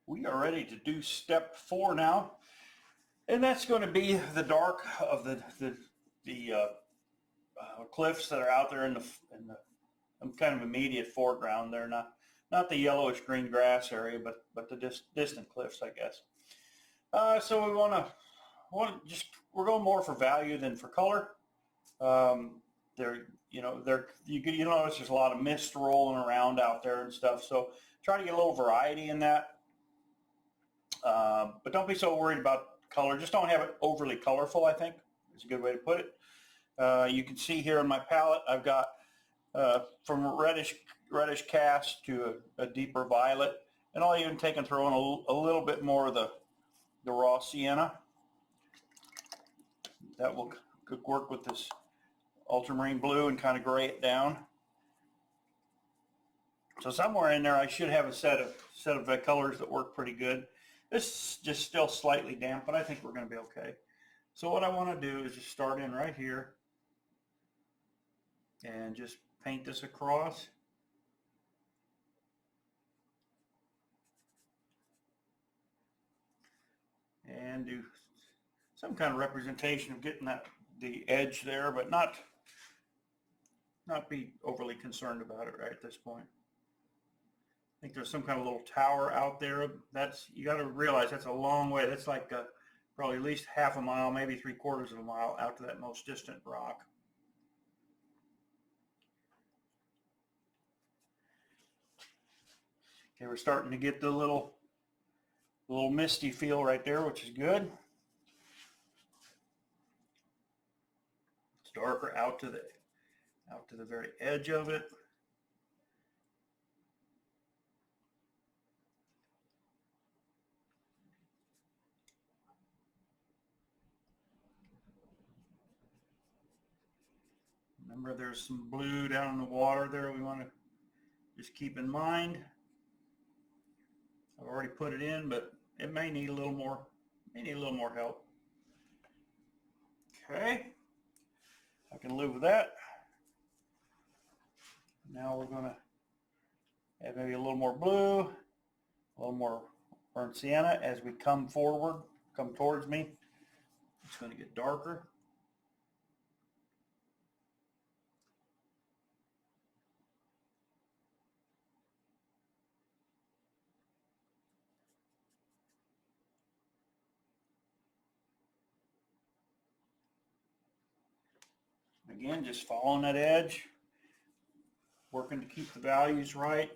We are ready to do step 4 now, and that's going to be the dark of the cliffs that are out there in the kind of immediate foreground. They're not the yellowish green grass area, but the distant cliffs, I guess. So we're going more for value than for color. You notice there's a lot of mist rolling around out there and stuff. So try to get a little variety in that. But don't be so worried about color. Just don't have it overly colorful, I think is a good way to put it. You can see here on my palette, I've got from reddish cast to a deeper violet. And I'll even take and throw in a little bit more of the raw sienna. That will work with this ultramarine blue and kind of gray it down. So somewhere in there I should have a set of colors that work pretty good. This is just still slightly damp, but I think we're going to be okay. So what I want to do is just start in right here and just paint this across. And do some kind of representation of getting the edge there, but not be overly concerned about it right at this point. I think there's some kind of little tower out there. You got to realize that's a long way. That's like probably at least half a mile, maybe 3/4 of a mile out to that most distant rock. Okay, we're starting to get the little misty feel right there, which is good. It's darker out to the very edge of it. Remember, there's some blue down in the water there we want to just keep in mind. I've already put it in, but it may need a little more help. Okay, I can live with that. Now we're going to add maybe a little more blue, a little more burnt sienna as we come towards me. It's going to get darker. Again, just following that edge, working to keep the values right.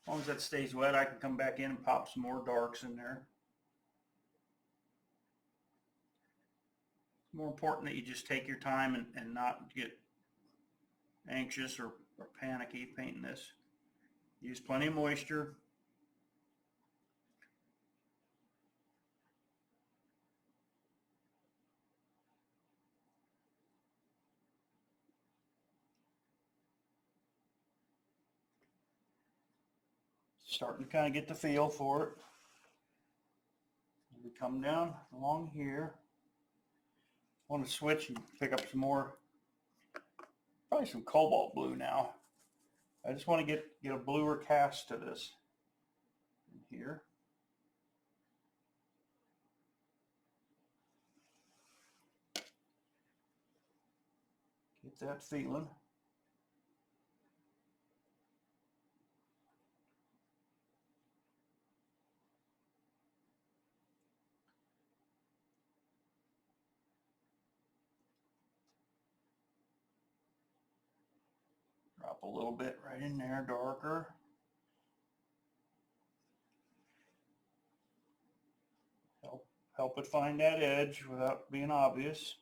As long as that stays wet, I can come back in and pop some more darks in there. It's more important that you just take your time and not get anxious or panicky painting this. Use plenty of moisture. Starting to kind of get the feel for it. We come down along here. I want to switch and pick up some more, probably some cobalt blue now. I just want to get a bluer cast to this in here. Get that feeling. Drop a little bit right in there, darker. Help it find that edge without being obvious.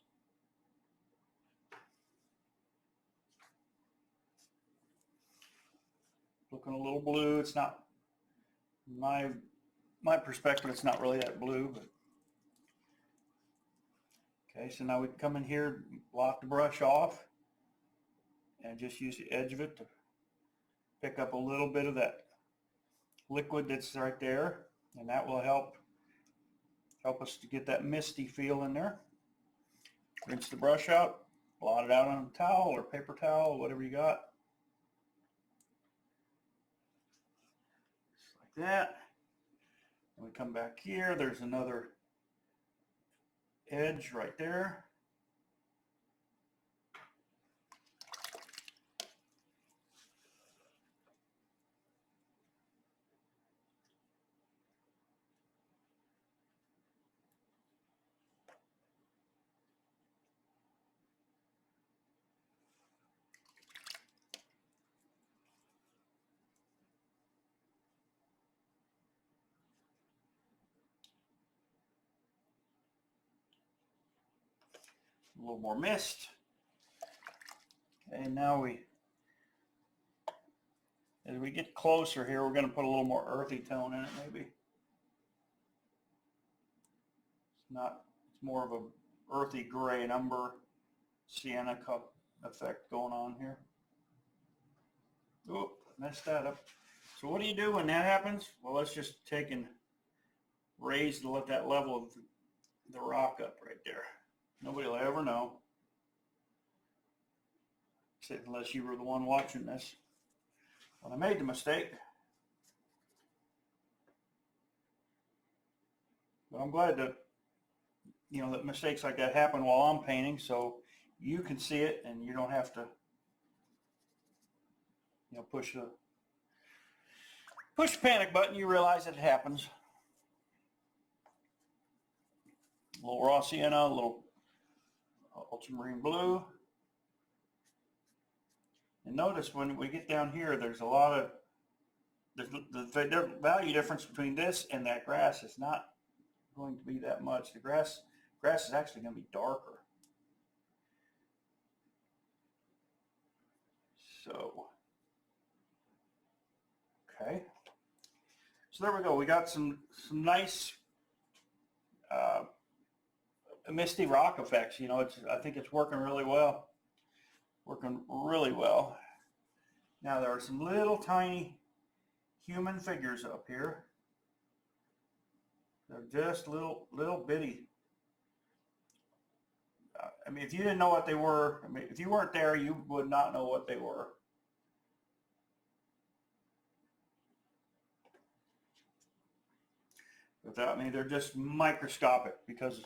Looking a little blue. It's not my perspective. It's not really that blue, but okay. So now we come in here, block the brush off, and just use the edge of it to pick up a little bit of that liquid that's right there, and that will help us to get that misty feel in there. Rinse the brush out, blot it out on a towel or paper towel, whatever you got. Just like that. And we come back here, there's another edge right there. A little more mist. And now as we get closer here, we're going to put a little more earthy tone in it maybe. It's more of a earthy gray and umber sienna cup effect going on here. Oh, messed that up. So what do you do when that happens? Well, let's just take and raise to let that level of the rock up right there. Nobody will ever know, unless you were the one watching this. Well, I made the mistake. But I'm glad that, that mistakes like that happen while I'm painting, so you can see it and you don't have to, push the panic button. You realize that it happens. A little raw sienna, a little ultramarine blue. And notice when we get down here, there's the value difference between this and that grass is not going to be that much. The grass is actually going to be darker. So, okay. So there we go. We got some nice misty rock effects. I think it's working really well. Now there are some little tiny human figures up here. They're just little bitty. If you didn't know what they were, if you weren't there, you would not know what they were. But they're just microscopic because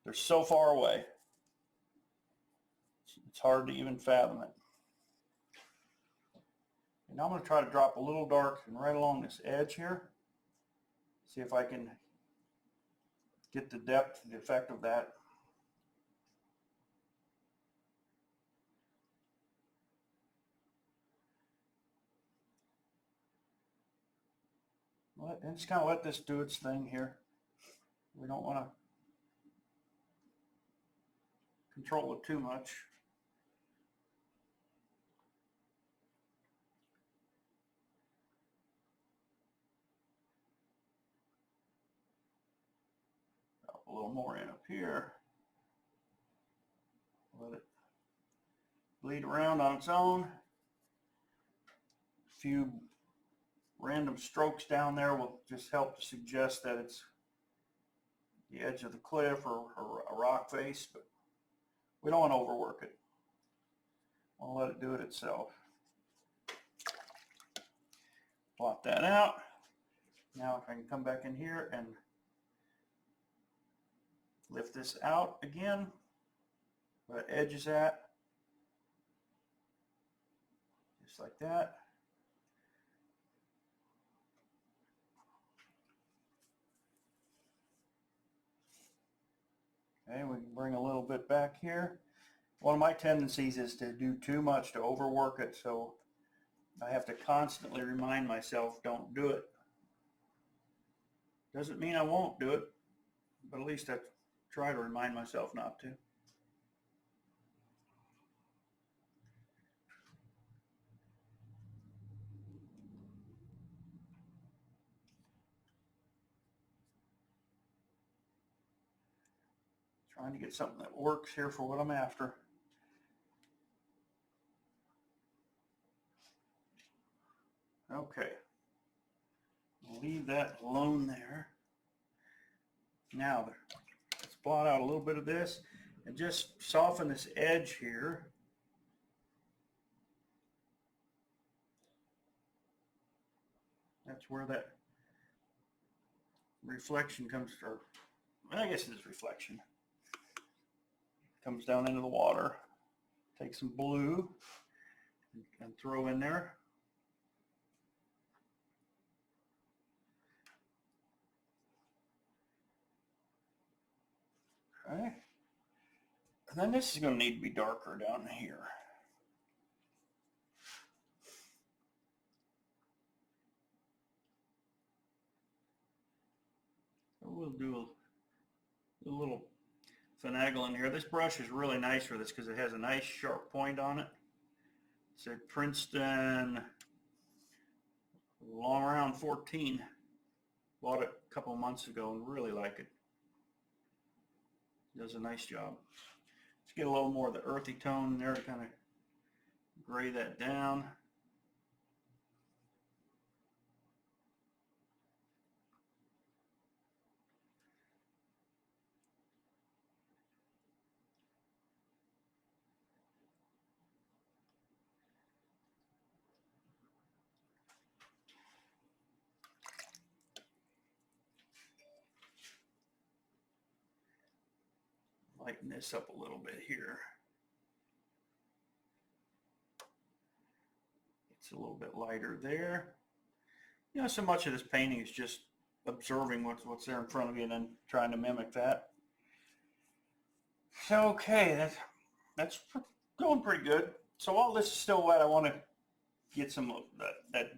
they're so far away. It's hard to even fathom it. And now I'm going to try to drop a little dark and right along this edge here. See if I can get the depth, the effect of that. And just kind of let this do its thing here. We don't want to control it too much. Drop a little more in up here. Let it bleed around on its own. A few random strokes down there will just help to suggest that it's the edge of the cliff or a rock face, but we don't want to overwork it. I want to let it do it itself. Blot that out. Now if I can come back in here and lift this out again, where the edge is at, just like that. Okay, we can bring a little bit back here. One of my tendencies is to do too much, to overwork it, so I have to constantly remind myself, don't do it. Doesn't mean I won't do it, but at least I try to remind myself not to. Trying to get something that works here for what I'm after. Okay. I'll leave that alone there. Now, let's blot out a little bit of this and just soften this edge here. That's where that reflection comes from. I guess it is reflection. Comes down into the water. Take some blue and throw in there. Okay. And then this is going to need to be darker down here. We'll do a little finagle in here. This brush is really nice for this because it has a nice sharp point on it. It's a Princeton Long Round 14. Bought it a couple months ago and really like it. Does a nice job. Let's get a little more of the earthy tone in there to kind of gray that down. Lighten this up a little bit here. It's a little bit lighter there. You know, so much of this painting is just observing what's there in front of you and then trying to mimic that. So, okay, that's going pretty good. So while this is still wet, I want to get some of that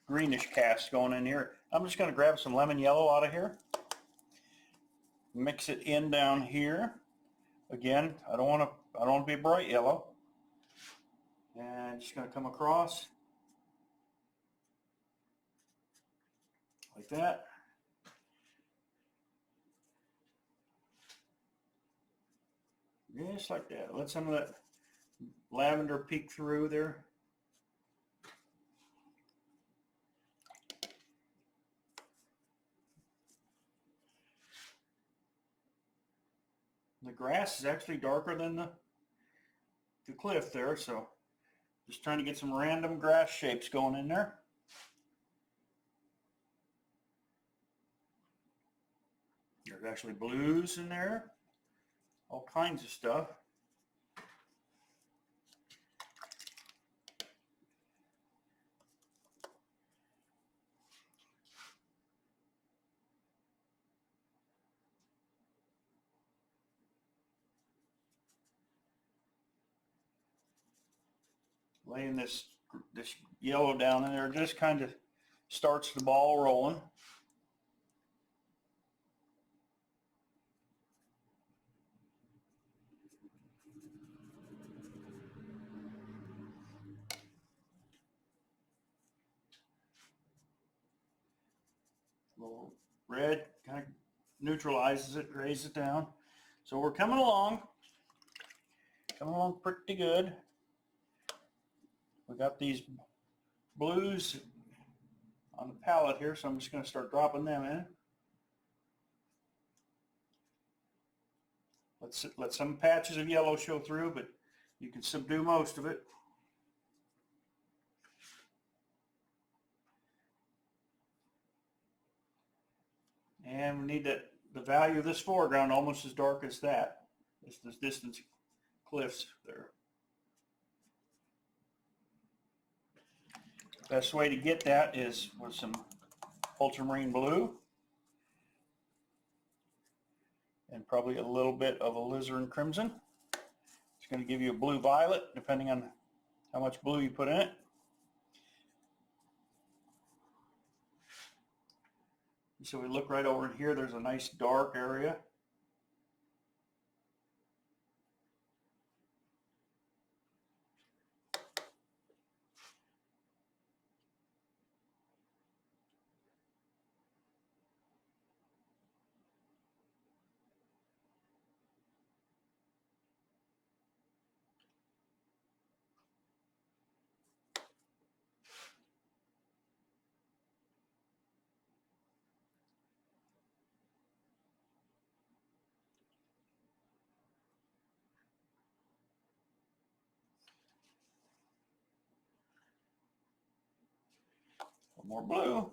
greenish cast going in here. I'm just going to grab some lemon yellow out of here. Mix it in down here. Again, I don't want to be bright yellow. And just going to come across like that. Just like that. Let some of that lavender peek through there. The grass is actually darker than the cliff there, so just trying to get some random grass shapes going in there. There's actually blues in there, all kinds of stuff. Laying this yellow down in there just kind of starts the ball rolling. A little red kind of neutralizes it, grays it down. So we're coming along pretty good. We got these blues on the palette here, so I'm just going to start dropping them in. Let some patches of yellow show through, but you can subdue most of it. And we need the value of this foreground almost as dark as that. It's this distance cliffs there. Best way to get that is with some ultramarine blue and probably a little bit of alizarin crimson. It's going to give you a blue violet depending on how much blue you put in it. So we look right over in here, there's a nice dark area. more blue.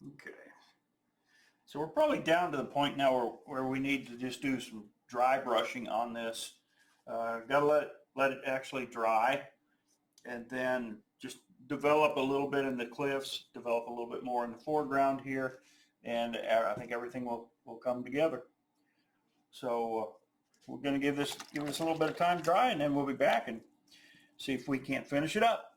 Okay. So we're probably down to the point now where we need to just do some dry brushing on this. Gotta let it actually dry, and then just develop a little bit in the cliffs, develop a little bit more in the foreground here, and I think everything will come together. So we're going to give this a little bit of time to dry, and then we'll be back and see if we can't finish it up.